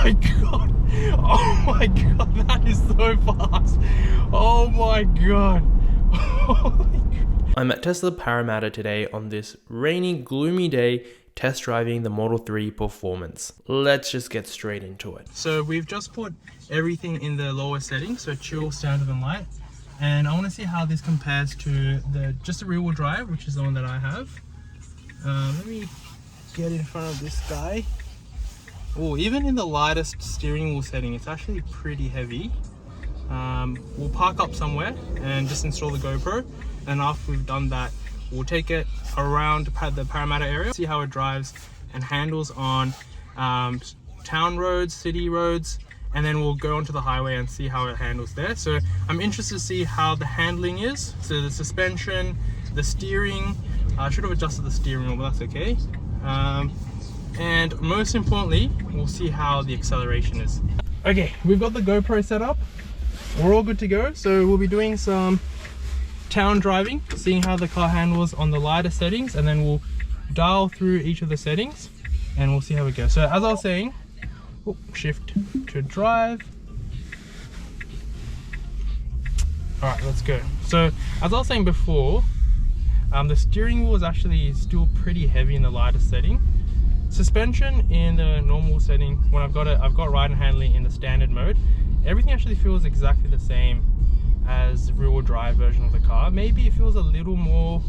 my god! Oh my god, that is so fast! Oh my god! I'm at Tesla Parramatta today on this rainy, gloomy day, test driving the Model 3 Performance. Let's just get straight into it. So we've just put everything in the lower settings, so chill, standard and light. And I want to see how this compares to just the rear wheel drive, which is the one that I have. Let me get in front of this guy. Oh, even in the lightest steering wheel setting, it's actually pretty heavy. We'll park up somewhere and just install the GoPro, and after we've done that, we'll take it around the Parramatta area, see how it drives and handles on town roads, city roads, and then we'll go onto the highway and see how it handles there. So I'm interested to see how the handling is. So the suspension, the steering, I should have adjusted the steering wheel, but that's okay. And most importantly, we'll see how the acceleration is. Okay, we've got the GoPro set up. We're all good to go. So we'll be doing some town driving, seeing how the car handles on the lighter settings, and then we'll dial through each of the settings and we'll see how it goes. So as I was saying, shift to drive. All right, let's go. So as I was saying before, the steering wheel is actually still pretty heavy in the lighter setting. Suspension in the normal setting, when I've got ride and handling in the standard mode, everything actually feels exactly the same as the rear wheel drive version of the car. Maybe it feels a little more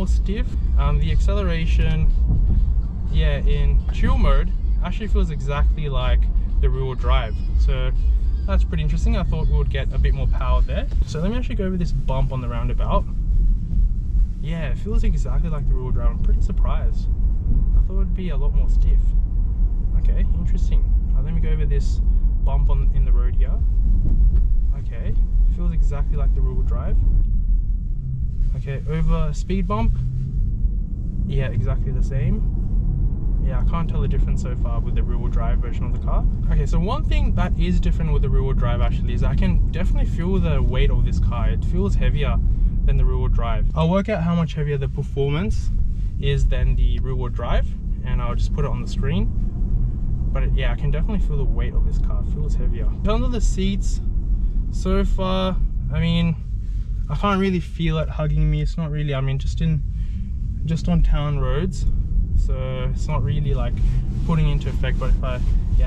stiff. The acceleration, yeah, in chill mode actually feels exactly like the rear wheel drive. So that's pretty interesting. I thought we would get a bit more power there. So let me actually go over this bump on the roundabout. Yeah, it feels exactly like the rear wheel drive. I'm pretty surprised. I thought it would be a lot more stiff. Okay, interesting. Let me go over this bump in the road here. Okay, feels exactly like the rear wheel drive. Okay, over a speed bump. Yeah, exactly the same. Yeah, I can't tell the difference so far with the rear wheel drive version of the car. Okay, so one thing that is different with the rear wheel drive actually is I can definitely feel the weight of this car. It feels heavier than the rear wheel drive. I'll work out how much heavier the Performance is than the rear wheel drive, and I'll just put it on the screen. But yeah, I can definitely feel the weight of this car. It feels heavier. In terms of the seats, so far, I mean, I can't really feel it hugging me. It's not really, I mean, just on town roads, so it's not really like putting into effect. But if I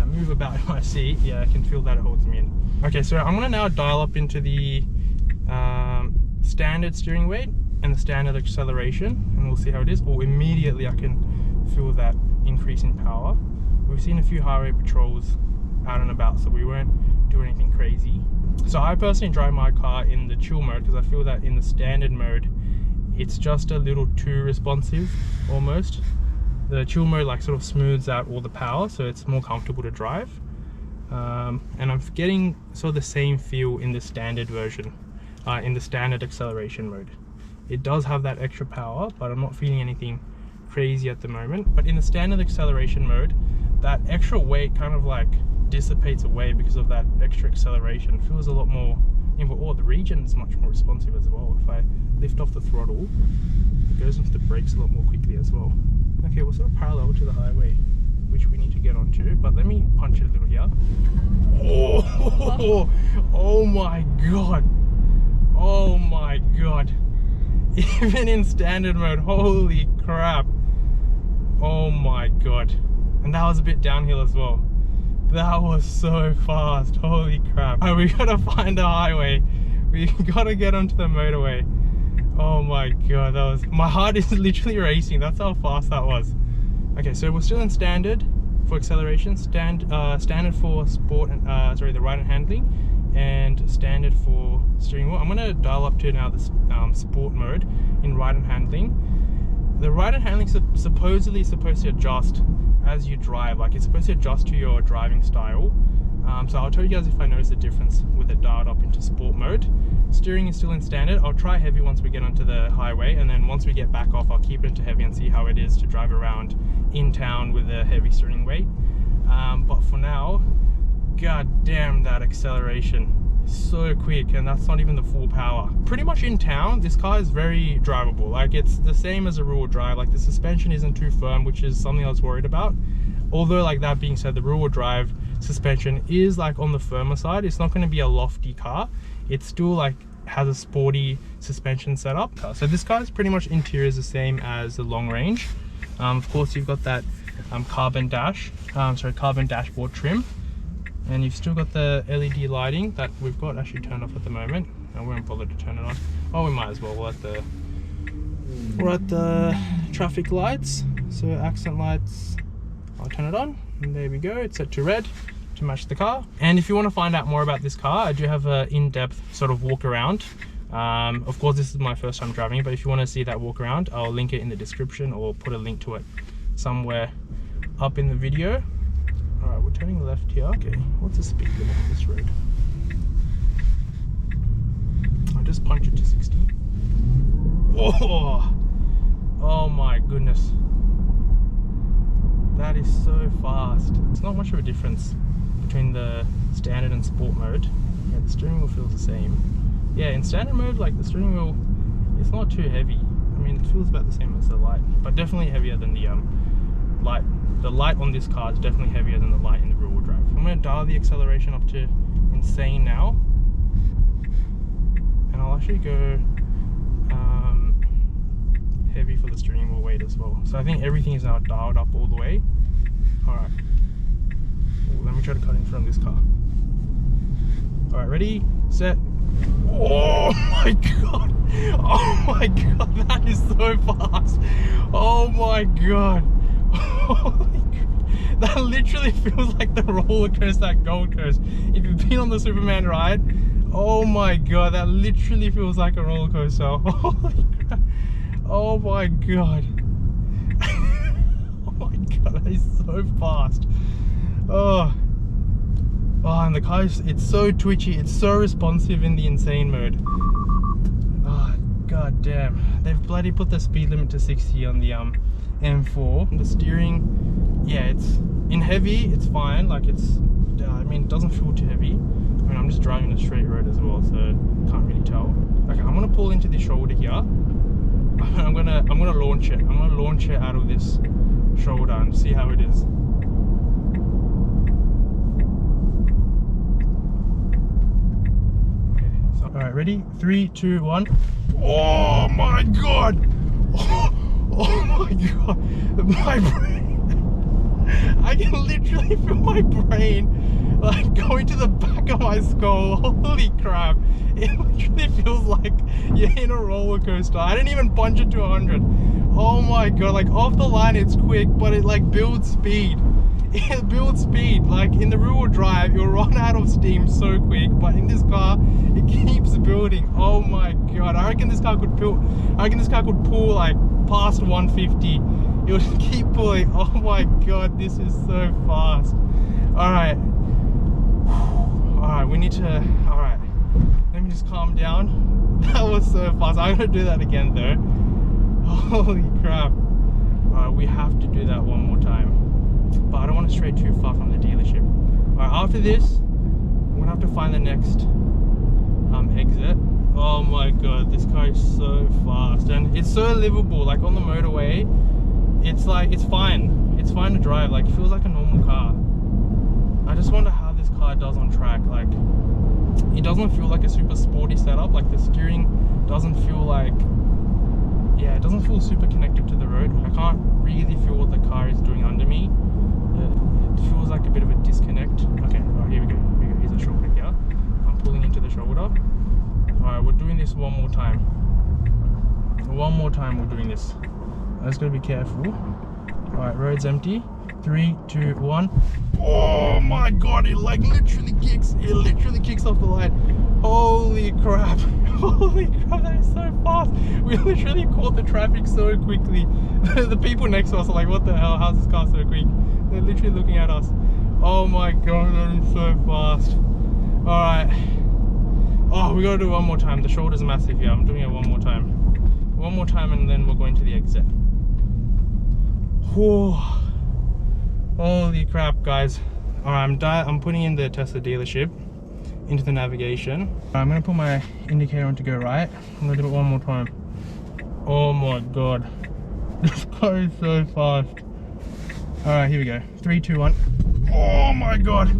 move about in my seat, yeah, I can feel that it holds me in. Okay, so I'm gonna now dial up into the standard steering weight and the standard acceleration, and we'll see how it is. Oh, immediately I can feel that increase in power. We've seen a few highway patrols out and about, so we won't do anything crazy. So I personally drive my car in the chill mode because I feel that in the standard mode it's just a little too responsive almost. The chill mode like sort of smooths out all the power, so it's more comfortable to drive. And I'm getting sort of the same feel in the standard version, in the standard acceleration mode. It does have that extra power, but I'm not feeling anything crazy at the moment. But in the standard acceleration mode, that extra weight kind of like dissipates away because of that extra acceleration. It feels a lot more input. Oh, the regen is much more responsive as well. If I lift off the throttle, it goes into the brakes a lot more quickly as well. Okay, we're sort of parallel to the highway, which we need to get onto, but let me punch it a little here. Oh, oh my god. Oh my god. Even in standard mode, holy crap. Oh my god. And that was a bit downhill as well. That was so fast, holy crap. We gotta find a highway. We gotta get onto the motorway. Oh my god, my heart is literally racing. That's how fast that was. Okay, so we're still in standard for acceleration, standard for sport and the ride and handling, and standard for steering wheel. I'm gonna dial up to now the sport mode in ride and handling. The ride and handling is supposedly supposed to adjust as you drive, like it's supposed to adjust to your driving style. So I'll tell you guys if I notice a difference with it dialed up into sport mode. Steering is still in standard. I'll try heavy once we get onto the highway, and then once we get back off, I'll keep it into heavy and see how it is to drive around in town with a heavy steering weight. But for now, god damn, that acceleration is so quick, and that's not even the full power. Pretty much in town, this car is very drivable. Like, it's the same as a rear-wheel drive. Like, the suspension isn't too firm, which is something I was worried about. Although, like, that being said, the rear-wheel drive suspension is like on the firmer side. It's not going to be a lofty car. It's still like has a sporty suspension setup. So this car's pretty much interior is the same as the long range. Of course, you've got that carbon dashboard trim, and you've still got the LED lighting that we've got actually turned off at the moment. I won't bother to turn it on. Oh, we might as well. We're at the traffic lights, so accent lights. I'll turn it on, and there we go. It's set to red to match the car. And if you want to find out more about this car, I do have an in-depth sort of walk around. Of course, this is my first time driving, but if you want to see that walk around, I'll link it in the description or put a link to it somewhere up in the video. All right, we're turning left here. Okay, what's the speed limit on this road? I'll just punch it to 60. Oh my goodness. That is so fast. It's not much of a difference between the standard and sport mode. Yeah, the steering wheel feels the same. Yeah, in standard mode, like, the steering wheel, it's not too heavy. I mean, it feels about the same as the light, but definitely heavier than the light. The light on this car is definitely heavier than the light in the rear-wheel drive. I'm going to dial the acceleration up to insane now, and I'll actually go heavy for the steering wheel weight as well. So I think everything is now dialed up all the way. All right, let me try to cut in front of this car. All right, ready, set. Oh my god, oh my god, that is so fast. Oh my god, holy god. That literally feels like the roller coaster at Gold Coast. If you've been on the Superman ride, oh my god, that literally feels like a roller coaster. Holy crap. Oh my god. Oh my god, that is so fast. Oh, and the car is, it's so twitchy, it's so responsive in the insane mode. Oh, god damn. They've bloody put the speed limit to 60 on the M4. The steering, yeah, it's in heavy, it's fine. Like, it's, I mean, it doesn't feel too heavy. I mean, I'm just driving a straight road as well, so can't really tell. Okay, I'm gonna pull into the shoulder here. I'm gonna launch it. I'm gonna launch it out of this shoulder and see how it is. Okay, so, all right, ready? 3, 2, 1. Oh my god! Oh my god! My brain! I can literally feel my brain like going to the back of my skull. Holy crap! It literally feels like you're in a roller coaster. I didn't even punch it to 100. Oh my god, like off the line it's quick, but it like builds speed. It builds speed. Like in the rear-wheel drive, you'll run out of steam so quick, but in this car, it keeps building. Oh my god, I reckon this car could pull like past 150. It would keep pulling. Oh my god, this is so fast. Alright. Alright, we need to, alright. Let me just calm down. That was so fast. I'm gonna do that again though. Holy crap. Alright, we have to do that one more time. But I don't want to stray too far from the dealership. Alright, after this, I'm gonna have to find the next exit. Oh my god, this car is so fast. And it's so livable, like on the motorway. It's like, it's fine. It's fine to drive, like it feels like a normal car. I just wonder how this car does on track. Like, it doesn't feel like a super sporty setup. Like the steering doesn't feel like, yeah, it doesn't feel super connected to the road. I can't really feel what the car is doing under me. It feels like a bit of a disconnect. Okay, oh, here we go. Here's a shoulder here. I'm pulling into the shoulder. Alright, we're doing this one more time. One more time we're doing this. I just gotta be careful. Alright, road's empty. 3, 2, 1. Oh my god, it like literally kicks. It literally kicks off the light. Holy crap. Holy crap, that is so fast. We literally caught the traffic so quickly. The people next to us are like, what the hell, how's this car so quick? They're literally looking at us. Oh my god, that is so fast. Alright. Oh, we gotta do it one more time. The shoulder's massive here. I'm doing it one more time. One more time and then we're going to the exit. Whew. Holy crap, guys. Alright, I'm putting in the Tesla dealership into the navigation. I'm gonna put my indicator on to go right. I'm gonna do it one more time. Oh my god. This car is so fast. All right, here we go. 3, 2, 1. Oh my god!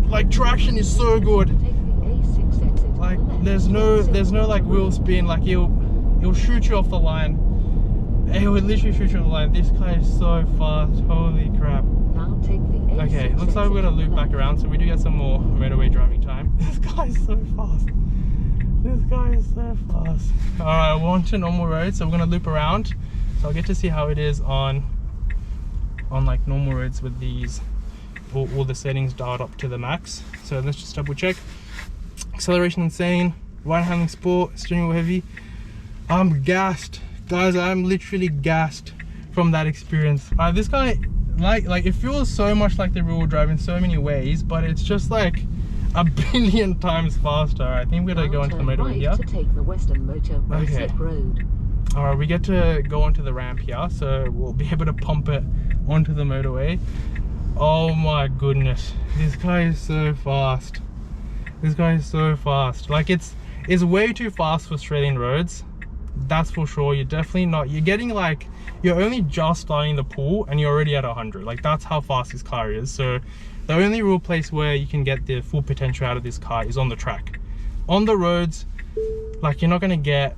Like traction is so good. Like there's no like wheel spin. Like he'll shoot you off the line. It would literally shoot you off the line. This guy is so fast. Holy crap. Okay, looks like we're gonna loop back around, so we do get some more motorway driving time. This guy is so fast. This guy is so fast. Alright, we're on to normal roads, so we're gonna loop around. So I'll get to see how it is on like normal roads with these all the settings dialed up to the max. So let's just double check. Acceleration insane, right handling sport, steering wheel heavy. I'm gassed. Guys, I'm literally gassed from that experience. This guy, like it feels so much like the rear wheel drive in so many ways, but it's just like a billion times faster. I think we're gonna go into the motorway here. To take the Western Motor Okay. Road. Alright, we get to go onto the ramp here, so we'll be able to pump it onto the motorway. Oh my goodness, this guy is so fast. This guy is so fast. Like it's way too fast for Australian roads. That's for sure. You're definitely not. You're getting like, you're only just starting the pull and you're already at 100. Like that's how fast this car is. So the only real place where you can get the full potential out of this car is on the track. On the roads, like you're gonna get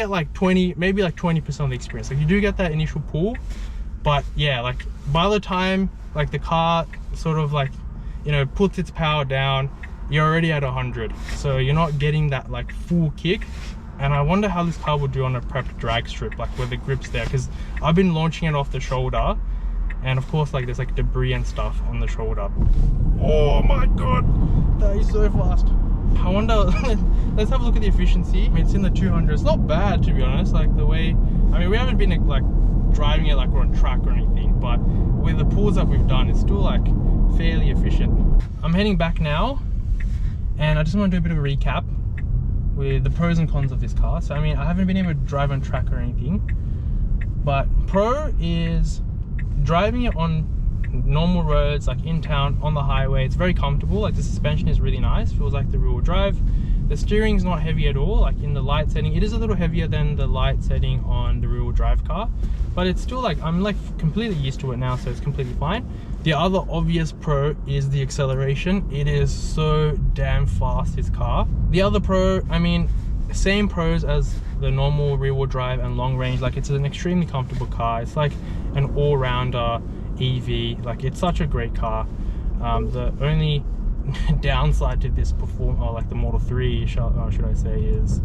like 20, maybe like 20% of the experience. Like you do get that initial pull, but yeah, like by the time like the car sort of like, you know, puts its power down, you're already at 100. So you're not getting that like full kick. And I wonder how this car will do on a prepped drag strip, like where the grip's there, because I've been launching it off the shoulder, and of course like there's like debris and stuff on the shoulder. Oh my god, that is so fast. I wonder, let's have a look at the efficiency. I mean, it's in the 200s. It's not bad, to be honest. Like the way, I mean, we haven't been like driving it like we're on track or anything, but with the pulls that we've done, it's still like fairly efficient. I'm heading back now, and I just want to do a bit of a recap with the pros and cons of this car. So I mean, I haven't been able to drive on track or anything, but pro is driving it on normal roads, like in town, on the highway. It's very comfortable. Like the suspension is really nice, feels like the rear wheel drive. The steering's not heavy at all. Like in the light setting, it is a little heavier than the light setting on the rear wheel drive car, but it's still like, I'm like completely used to it now, so it's completely fine. The other obvious pro is the acceleration. It is so damn fast, this car. The other pro, I mean, same pros as the normal rear wheel drive and long range. Like it's an extremely comfortable car. It's like an all-rounder EV. Like it's such a great car. The only downside to this like the Model 3 should I say, is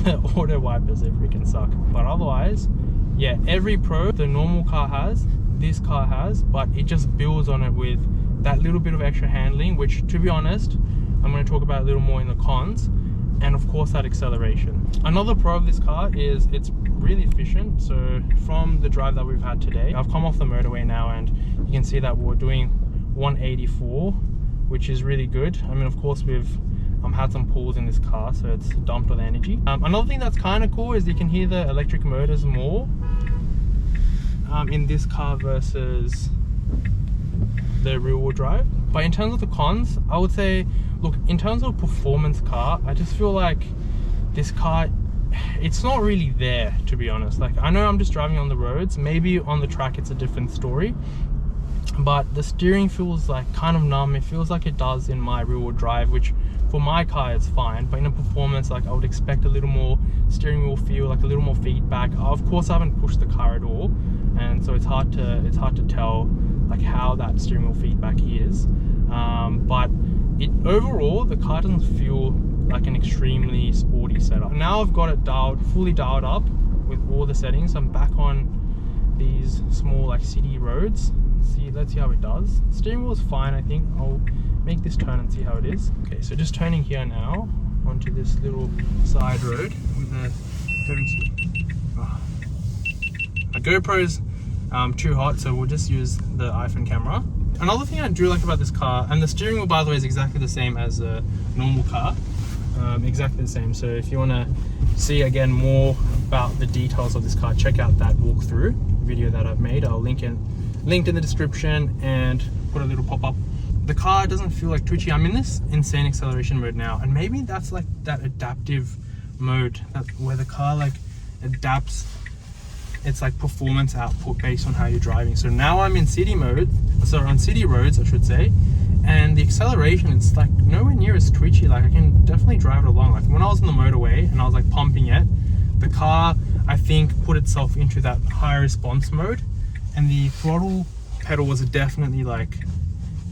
the auto wipers. They freaking suck. But otherwise, yeah, every pro the normal car has, this car has, but it just builds on it with that little bit of extra handling, which, to be honest, I'm going to talk about a little more in the cons, and of course that acceleration. Another pro of this car is it's really efficient. So from the drive that we've had today, I've come off the motorway now, and you can see that we're doing 184, which is really good. I mean, of course we've had some pulls in this car, so it's dumped all the energy. Another thing that's kind of cool is you can hear the electric motors more in this car versus the rear wheel drive. But in terms of the cons, I would say, look, in terms of performance car, I just feel like this car, it's not really there, to be honest. Like I know I'm just driving on the roads, maybe on the track it's a different story, but the steering feels like kind of numb. It feels like it does in my rear wheel drive, which for my car is fine, but in a performance, like I would expect a little more steering wheel feel, like a little more feedback. Of course I haven't pushed the car at all, and so it's hard to tell like how that steering wheel feedback is, but overall the car doesn't feel like an extremely sporty setup. Now I've got it fully dialed up with all the settings. I'm back on these small like city roads. Let's see how it does. Steering wheel is fine. I think I'll make this turn and see how it is. Okay, so just turning here now onto this little side road with the my GoPro's too hot, so we'll just use the iPhone camera. Another thing I do like about this car, and the steering wheel by the way is exactly the same as a normal car, exactly the same. So if you want to see again more about the details of this car, check out that walkthrough video that I've made. I'll linked in the description and put a little pop-up. The car doesn't feel like twitchy. I'm in this insane acceleration mode now, and maybe that's like that adaptive mode, where the car like adapts it's like performance output based on how you're driving. So now I'm in city mode, sorry, on city roads I should say, and the acceleration, it's like nowhere near as twitchy. Like I can definitely drive it along. Like when I was on the motorway and I was like pumping it, the car I think put itself into that high response mode, and the throttle pedal was definitely like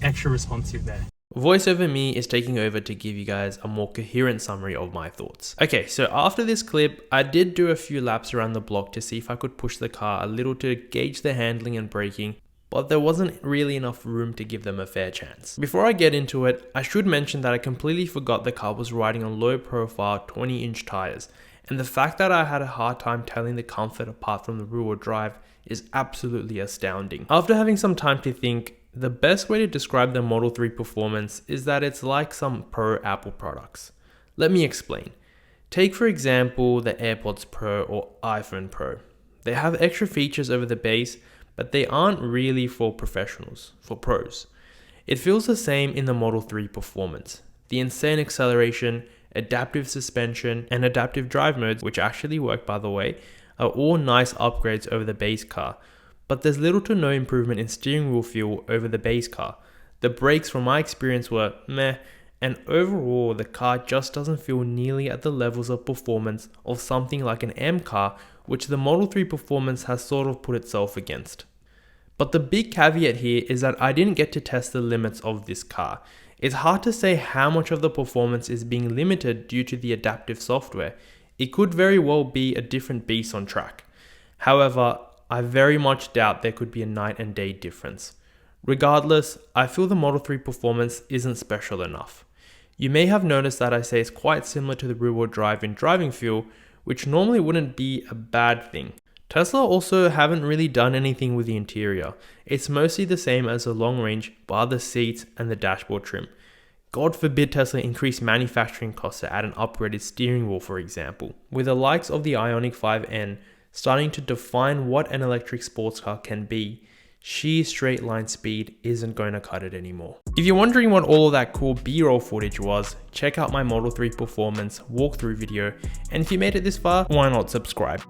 extra responsive there. Voice over me is taking over to give you guys a more coherent summary of my thoughts. Okay, so after this clip, I did do a few laps around the block to see if I could push the car a little to gauge the handling and braking, but there wasn't really enough room to give them a fair chance. Before I get into it, I should mention that I completely forgot the car was riding on low profile 20-inch tires, and the fact that I had a hard time telling the comfort apart from the rear-wheel drive is absolutely astounding. After having some time to think, the best way to describe the Model 3 performance is that it's like some pro Apple products. Let me explain. Take for example the AirPods Pro or iPhone Pro. They have extra features over the base, but they aren't really for professionals, for pros. It feels the same in the Model 3 performance. The insane acceleration, adaptive suspension, and adaptive drive modes, which actually work by the way, are all nice upgrades over the base car. But there's little to no improvement in steering wheel feel over the base car. The brakes from my experience were meh, and overall the car just doesn't feel nearly at the levels of performance of something like an M car, which the Model 3 performance has sort of put itself against. But the big caveat here is that I didn't get to test the limits of this car. It's hard to say how much of the performance is being limited due to the adaptive software. It could very well be a different beast on track. However, I very much doubt there could be a night and day difference. Regardless, I feel the Model 3 performance isn't special enough. You may have noticed that I say it's quite similar to the rear-wheel drive in driving feel, which normally wouldn't be a bad thing. Tesla also haven't really done anything with the interior. It's mostly the same as the long range, bar the seats and the dashboard trim. God forbid Tesla increase manufacturing costs to add an upgraded steering wheel, for example. With the likes of the Ioniq 5N starting to define what an electric sports car can be, sheer straight line speed isn't going to cut it anymore. If you're wondering what all of that cool B-roll footage was, check out my Model 3 performance walkthrough video, and if you made it this far, why not subscribe?